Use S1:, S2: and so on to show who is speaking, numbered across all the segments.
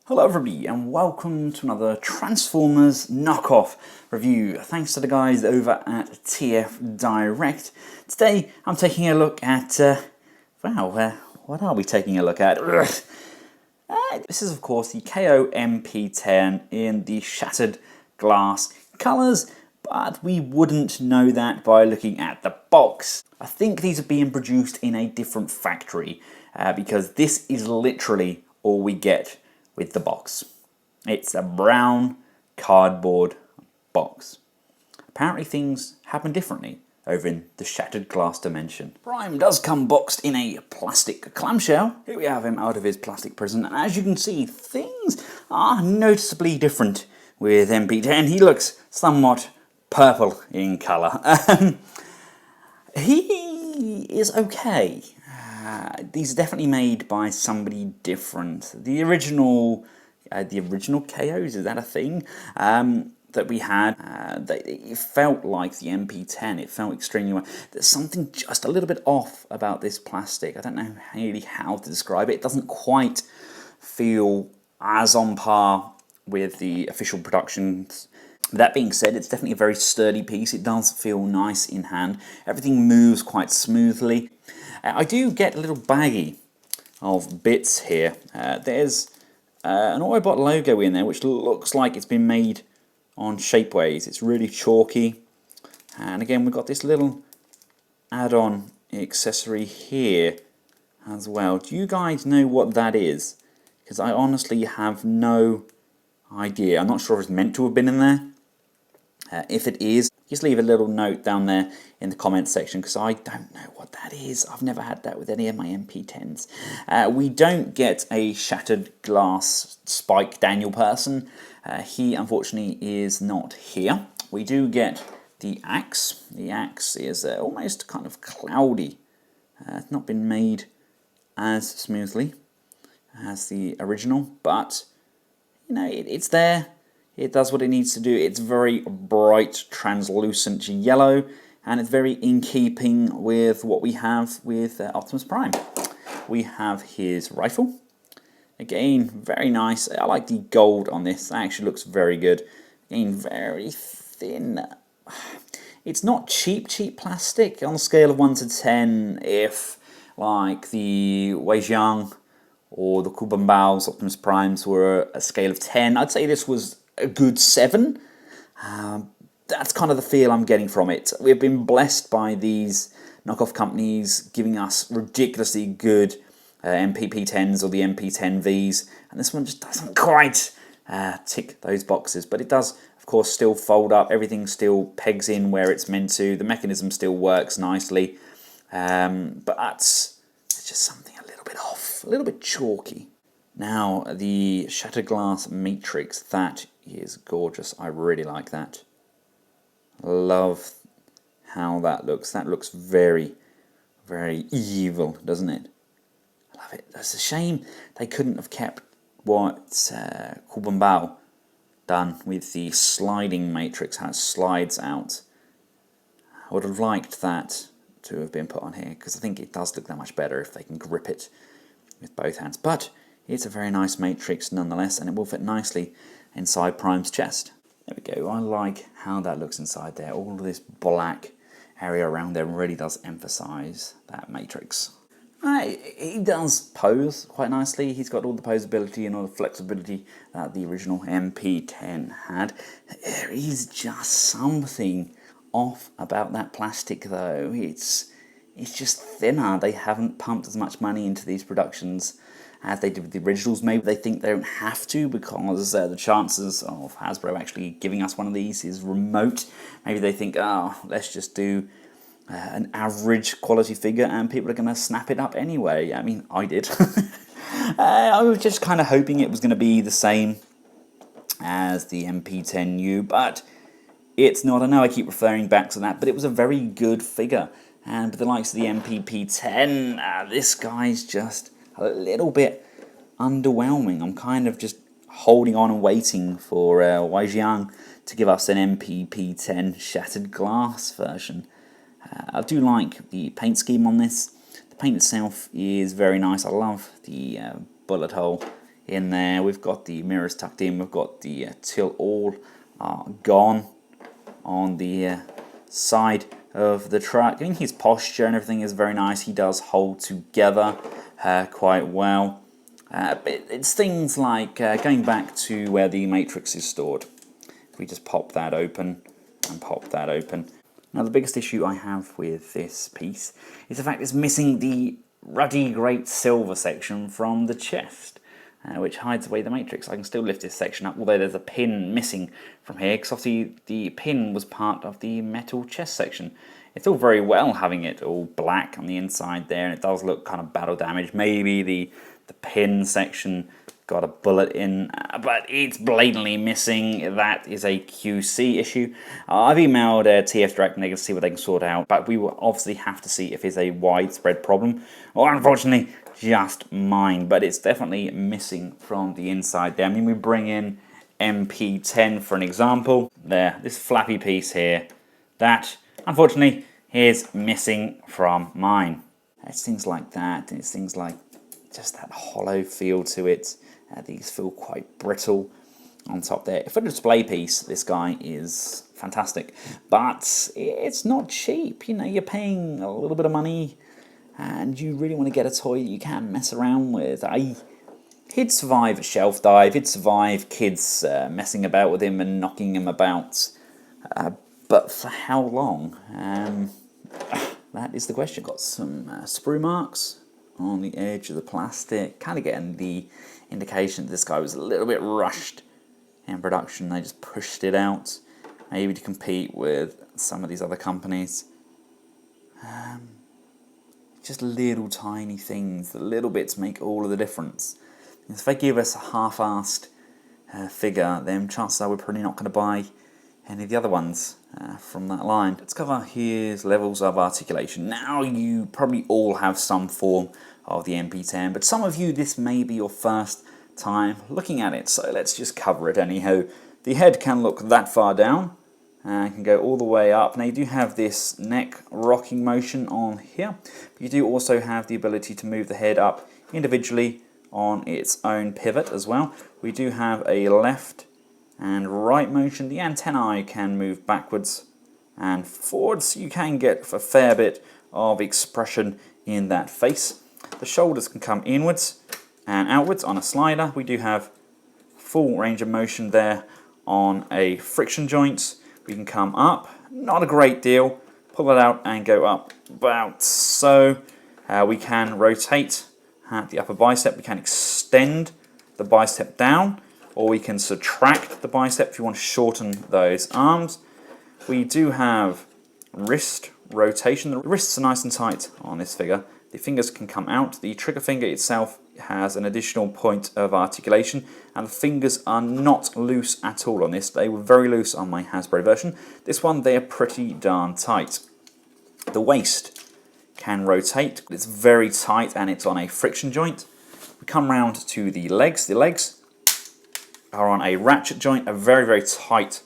S1: Hello everybody and welcome to another Transformers knockoff review. Thanks to the guys over at TF Direct. Today I'm taking a look at, what are we taking a look at? This is of course the KO MP10 in the shattered glass colours, but we wouldn't know that by looking at the box. I think these are being produced in a different factory because this is literally all we get with the box. It's a brown cardboard box. Apparently things happen differently over in the shattered glass dimension. Prime does come boxed in a plastic clamshell. Here we have him out of his plastic prison, and as you can see, things are noticeably different with MP10. He looks somewhat purple in colour. He is okay. These are definitely made by somebody different. The original KOs, is that a thing? That we had, it felt like the MP10. It felt extremely well. There's something just a little bit off about this plastic. I don't know really how to describe it. It doesn't quite feel as on par with the official productions. That being said, it's definitely a very sturdy piece. It does feel nice in hand. Everything moves quite smoothly. I do get a little baggie of bits here. There's an Autobot logo in there which looks like it's been made on Shapeways. It's really chalky. And again, we've got this little add-on accessory here as well. Do you guys know what that is? Because I honestly have no idea. I'm not sure if it's meant to have been in there. If it is, just leave a little note down there in the comments section because I don't know what that is. I've never had that with any of my MP10s. We don't get a shattered glass Spike Daniel person. He unfortunately is not here. We do get the axe. The axe is almost kind of cloudy. It's not been made as smoothly as the original, but you know, it's there. It does what it needs to do. It's very bright, translucent yellow, and it's very in keeping with what we have with Optimus Prime. We have his rifle. Again, very nice. I like the gold on this. That actually looks very good. Again, very thin. It's not cheap plastic. On a scale of 1 to 10, if like the Weijiang or the Kubanbao's Optimus Primes were a scale of 10, I'd say this was a good 7. That's kind of the feel I'm getting from it. We've been blessed by these knockoff companies giving us ridiculously good MPP10s or the MP10Vs, and this one just doesn't quite tick those boxes, but it does of course still fold up. Everything still pegs in where it's meant to. The mechanism still works nicely, but it's just something a little bit off, a little bit chalky. Now, the shattered glass matrix, that is gorgeous. I really like that. Love how that looks. That looks very, very evil, doesn't it? I love it. It's a shame they couldn't have kept what Kubanbao done with the sliding matrix, how it slides out. I would have liked that to have been put on here, because I think it does look that much better if they can grip it with both hands. But it's a very nice matrix nonetheless, and it will fit nicely inside Prime's chest. There we go. I like how that looks inside there. All of this black area around there really does emphasize that matrix. He does pose quite nicely. He's got all the poseability and all the flexibility that the original MP10 had. There is just something off about that plastic though. It's just thinner. They haven't pumped as much money into these productions as they did with the originals. Maybe they think they don't have to because the chances of Hasbro actually giving us one of these is remote. Maybe they think, oh, let's just do an average quality figure and people are going to snap it up anyway. I mean, I did. I was just kind of hoping it was going to be the same as the MP10U, but it's not. I know I keep referring back to that, but it was a very good figure. And with the likes of the MPP10, this guy's just a little bit underwhelming. I'm kind of just holding on and waiting for Weijiang to give us an MPP10 shattered glass version. I do like the paint scheme on this. The paint itself is very nice. I love the bullet hole in there. We've got the mirrors tucked in. We've got the till all gone on the side of the truck. I mean, his posture and everything is very nice. He does hold together quite well. But it's things like going back to where the matrix is stored. If we just pop that open and pop that open. Now the biggest issue I have with this piece is the fact it's missing the ruddy great silver section from the chest, which hides away the matrix. I can still lift this section up, although there's a pin missing from here, because obviously the pin was part of the metal chest section. It's all very well having it all black on the inside there, and it does look kind of battle damaged. Maybe the pin section got a bullet in, but it's blatantly missing. That is a QC issue. I've emailed TF Direct and they can see what they can sort out, but we will obviously have to see if it's a widespread problem, or unfortunately just mine, but it's definitely missing from the inside there. I mean, we bring in MP10 for an example. There, this flappy piece here, that unfortunately is missing from mine. It's things like that, and it's things like just that hollow feel to it. These feel quite brittle on top there. For a display piece, this guy is fantastic, but it's not cheap. You know, you're paying a little bit of money, and you really want to get a toy you can mess around with. He'd survive a shelf dive. He'd survive kids messing about with him and knocking him about. But for how long? That is the question. Got some sprue marks on the edge of the plastic, kind of getting the indication that this guy was a little bit rushed in production. They just pushed it out, maybe to compete with some of these other companies. Just little tiny things, the little bits make all of the difference. If they give us a half-assed figure, then chances are we're probably not going to buy any of the other ones from that line. Let's cover his levels of articulation. Now you probably all have some form of the MP10, but some of you, this may be your first time looking at it, so let's just cover it anyhow. The head can look that far down and can go all the way up. Now you do have this neck rocking motion on here, but you do also have the ability to move the head up individually on its own pivot as well. We do have a left and right motion. The antennae can move backwards and forwards. You can get a fair bit of expression in that face. The shoulders can come inwards and outwards on a slider. We do have full range of motion there on a friction joint. We can come up, not a great deal, pull it out and go up about so. We can rotate at the upper bicep. We can extend the bicep down, or we can subtract the bicep if you want to shorten those arms. We do have wrist rotation. The wrists are nice and tight on this figure. The fingers can come out. The trigger finger itself has an additional point of articulation, and the fingers are not loose at all on this. They were very loose on my Hasbro version. This one, they are pretty darn tight. The waist can rotate. It's very tight and it's on a friction joint. We come round to the legs. The legs are on a ratchet joint, a very, very tight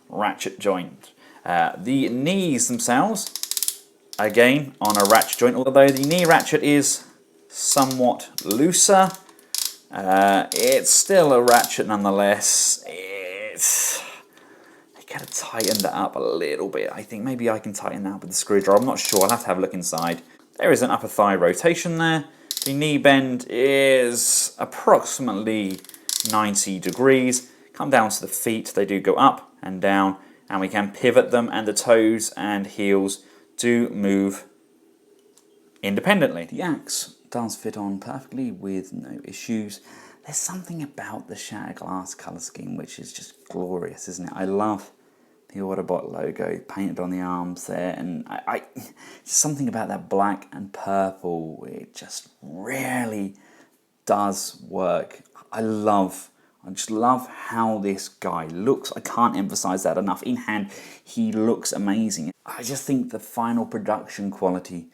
S1: ratchet joint. The knees themselves, again, on a ratchet joint, although the knee ratchet is somewhat looser. It's still a ratchet nonetheless. I gotta tighten that up a little bit. I think maybe I can tighten that up with the screwdriver. I'm not sure. I'll have to have a look inside. There is an upper thigh rotation there. The knee bend is approximately 90 degrees. Come down to the feet. They do go up and down, and we can pivot them, and the toes and heels do move independently. The axe does fit on perfectly with no issues. There's something about the shattered glass colour scheme which is just glorious, isn't it? I love the Autobot logo painted on the arms there, and just something about that black and purple, it just really does work. I just love how this guy looks. I can't emphasize that enough. In hand, he looks amazing. I just think the final production quality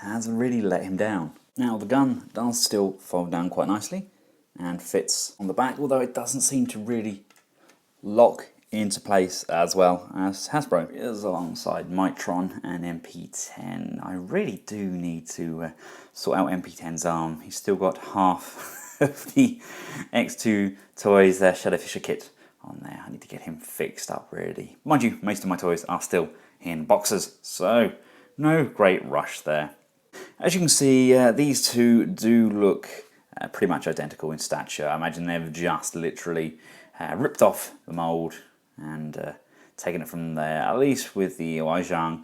S1: has really let him down. Now, the gun does still fold down quite nicely and fits on the back, although it doesn't seem to really lock into place as well as Hasbro. It is alongside Mitron and MP10. I really do need to sort out MP10's arm. He's still got half of the X2 Toys Shadow Fisher kit on there. I need to get him fixed up really. Mind you, most of my toys are still in boxes, so no great rush there. As you can see, these two do look pretty much identical in stature. I imagine they've just literally ripped off the mould and taken it from there, at least with the Waijang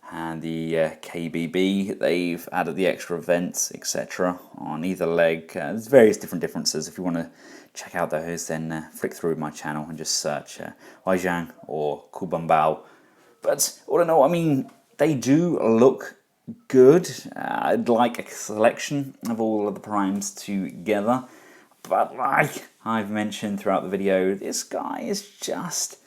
S1: and the KBB. They've added the extra vents, etc. on either leg. There's various different differences. If you want to check out those, then flick through my channel and just search Waijang or Kubambao. But all in all, I mean, they do look good. I'd like a selection of all of the primes together, but like I've mentioned throughout the video, this guy is just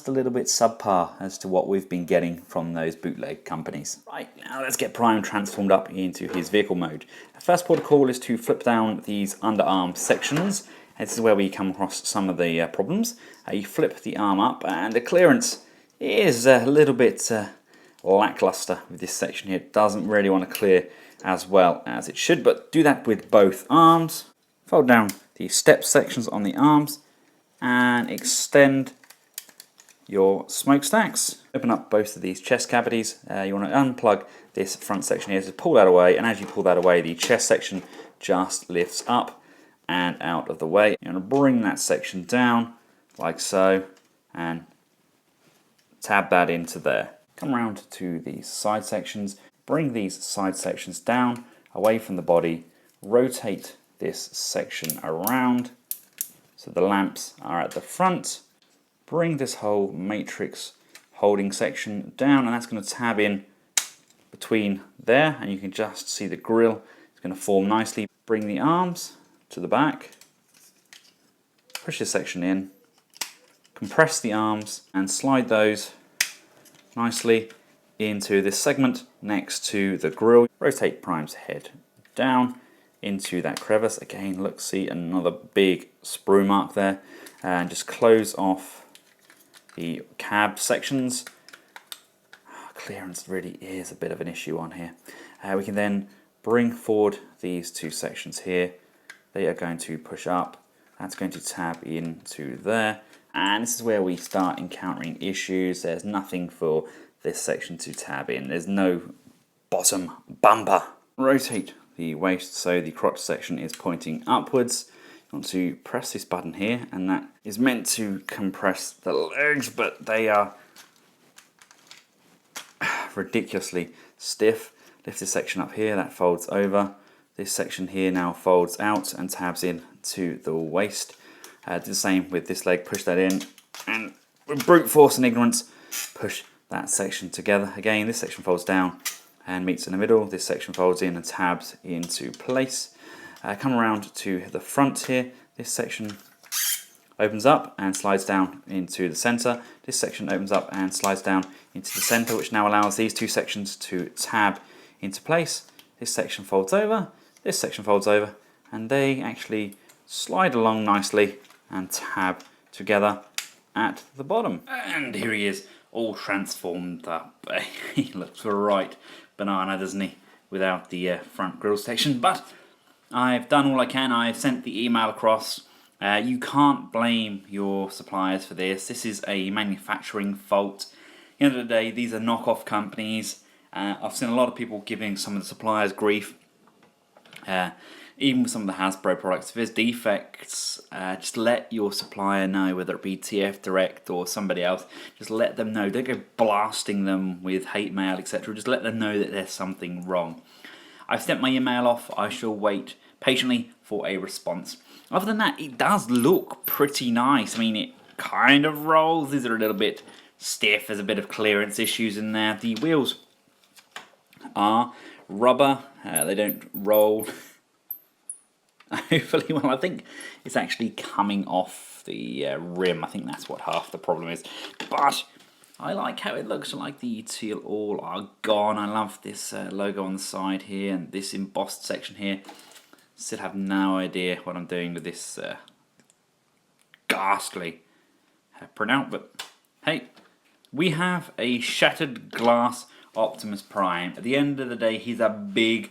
S1: a little bit subpar as to what we've been getting from those bootleg companies. Right, now let's get Prime transformed up into his vehicle mode. The first port of call is to flip down these underarm sections. This is where we come across some of the problems. You flip the arm up and the clearance is a little bit lackluster with this section here. It doesn't really want to clear as well as it should, but do that with both arms. Fold down the step sections on the arms and extend your smokestacks. Open up both of these chest cavities. You want to unplug this front section here to pull that away, and as you pull that away, the chest section just lifts up and out of the way. You're going to bring that section down like so and tab that into there. Come around to these side sections, bring these side sections down away from the body, rotate this section around so the lamps are at the front. Bring this whole matrix holding section down, and that's going to tab in between there, and you can just see the grille. It's going to form nicely. Bring the arms to the back, push this section in, compress the arms, and slide those nicely into this segment next to the grille. Rotate Prime's head down into that crevice. Again, look, see another big sprue mark there, and just close off the cab sections. Clearance really is a bit of an issue on here. We can then bring forward these two sections here. They are going to push up. That's going to tab into there. And this is where we start encountering issues. There's nothing for this section to tab in. There's no bottom bumper. Rotate the waist so the crotch section is pointing upwards. You want to press this button here, and that is meant to compress the legs, but they are ridiculously stiff. Lift this section up here, that folds over. This section here now folds out and tabs in to the waist. Do the same with this leg, push that in, and with brute force and ignorance, push that section together. Again, this section folds down and meets in the middle. This section folds in and tabs into place. Come around to the front here. This section opens up and slides down into the center. This section opens up and slides down into the center, which now allows these two sections to tab into place. This section folds over, this section folds over, and they actually slide along nicely and tab together at the bottom. And here he is, all transformed up. He looks right banana, doesn't he, without the front grille section, but I've done all I can. I've sent the email across. You can't blame your suppliers for this. This is a manufacturing fault. At the end of the day, these are knockoff companies. I've seen a lot of people giving some of the suppliers grief. Even with some of the Hasbro products, if there's defects, just let your supplier know, whether it be TF Direct or somebody else. Just let them know. Don't go blasting them with hate mail, etc. Just let them know that there's something wrong. I've sent my email off. I shall wait patiently for a response. Other than that, it does look pretty nice. I mean, it kind of rolls. These are a little bit stiff. There's a bit of clearance issues in there. The wheels are rubber. They don't roll. Hopefully, well, I think it's actually coming off the rim. I think that's what half the problem is. But I like how it looks. I like the teal all are gone. I love this logo on the side here and this embossed section here. Still have no idea what I'm doing with this ghastly printout, but hey, we have a shattered glass Optimus Prime. At the end of the day, he's a big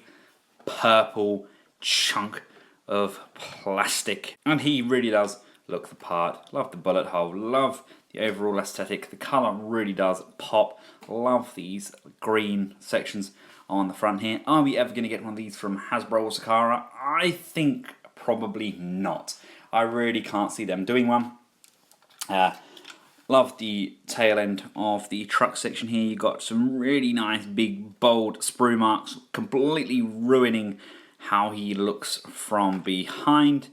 S1: purple chunk of plastic. And he really does look the part. Love the bullet hole, love the overall aesthetic. The colour really does pop. Love these green sections on the front here. Are we ever going to get one of these from Hasbro or Sakara? I think probably not. I really can't see them doing one. Love the tail end of the truck section here. You've got some really nice big bold sprue marks, completely ruining how he looks from behind.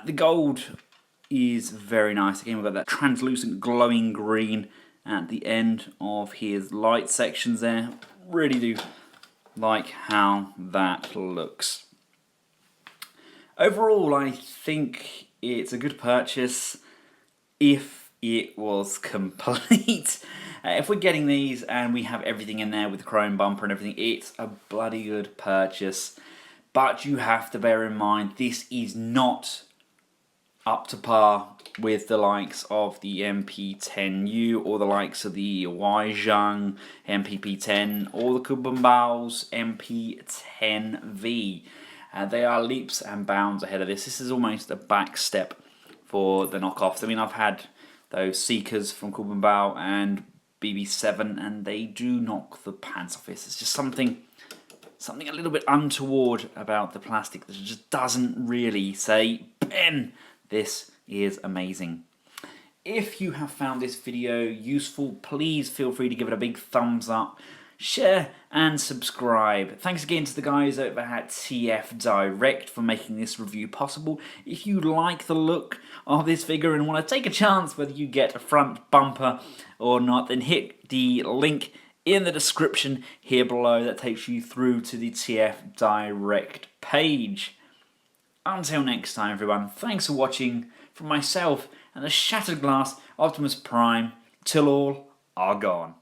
S1: The gold is very nice. Again, we've got that translucent glowing green at the end of his light sections there. Really do like how that looks. Overall, I think it's a good purchase if it was complete. If we're getting these and we have everything in there with the chrome bumper and everything, it's a bloody good purchase. But you have to bear in mind, this is not up to par with the likes of the MP10U or the likes of the Weizhang MPP10 or the Kubenbao's MP10V. They are leaps and bounds ahead of this. This is almost a back step for the knockoffs. I mean, I've had those Seekers from Kubenbao and BB7, and they do knock the pants off this. It's just something a little bit untoward about the plastic that just doesn't really say, Ben, this is amazing. If you have found this video useful, please feel free to give it a big thumbs up, share and subscribe. Thanks again to the guys over at TF Direct for making this review possible. If you like the look of this figure and want to take a chance whether you get a front bumper or not, then hit the link in the description here below that takes you through to the TF Direct page. Until next time, everyone, thanks for watching. From myself and the Shattered Glass Optimus Prime, till all are gone.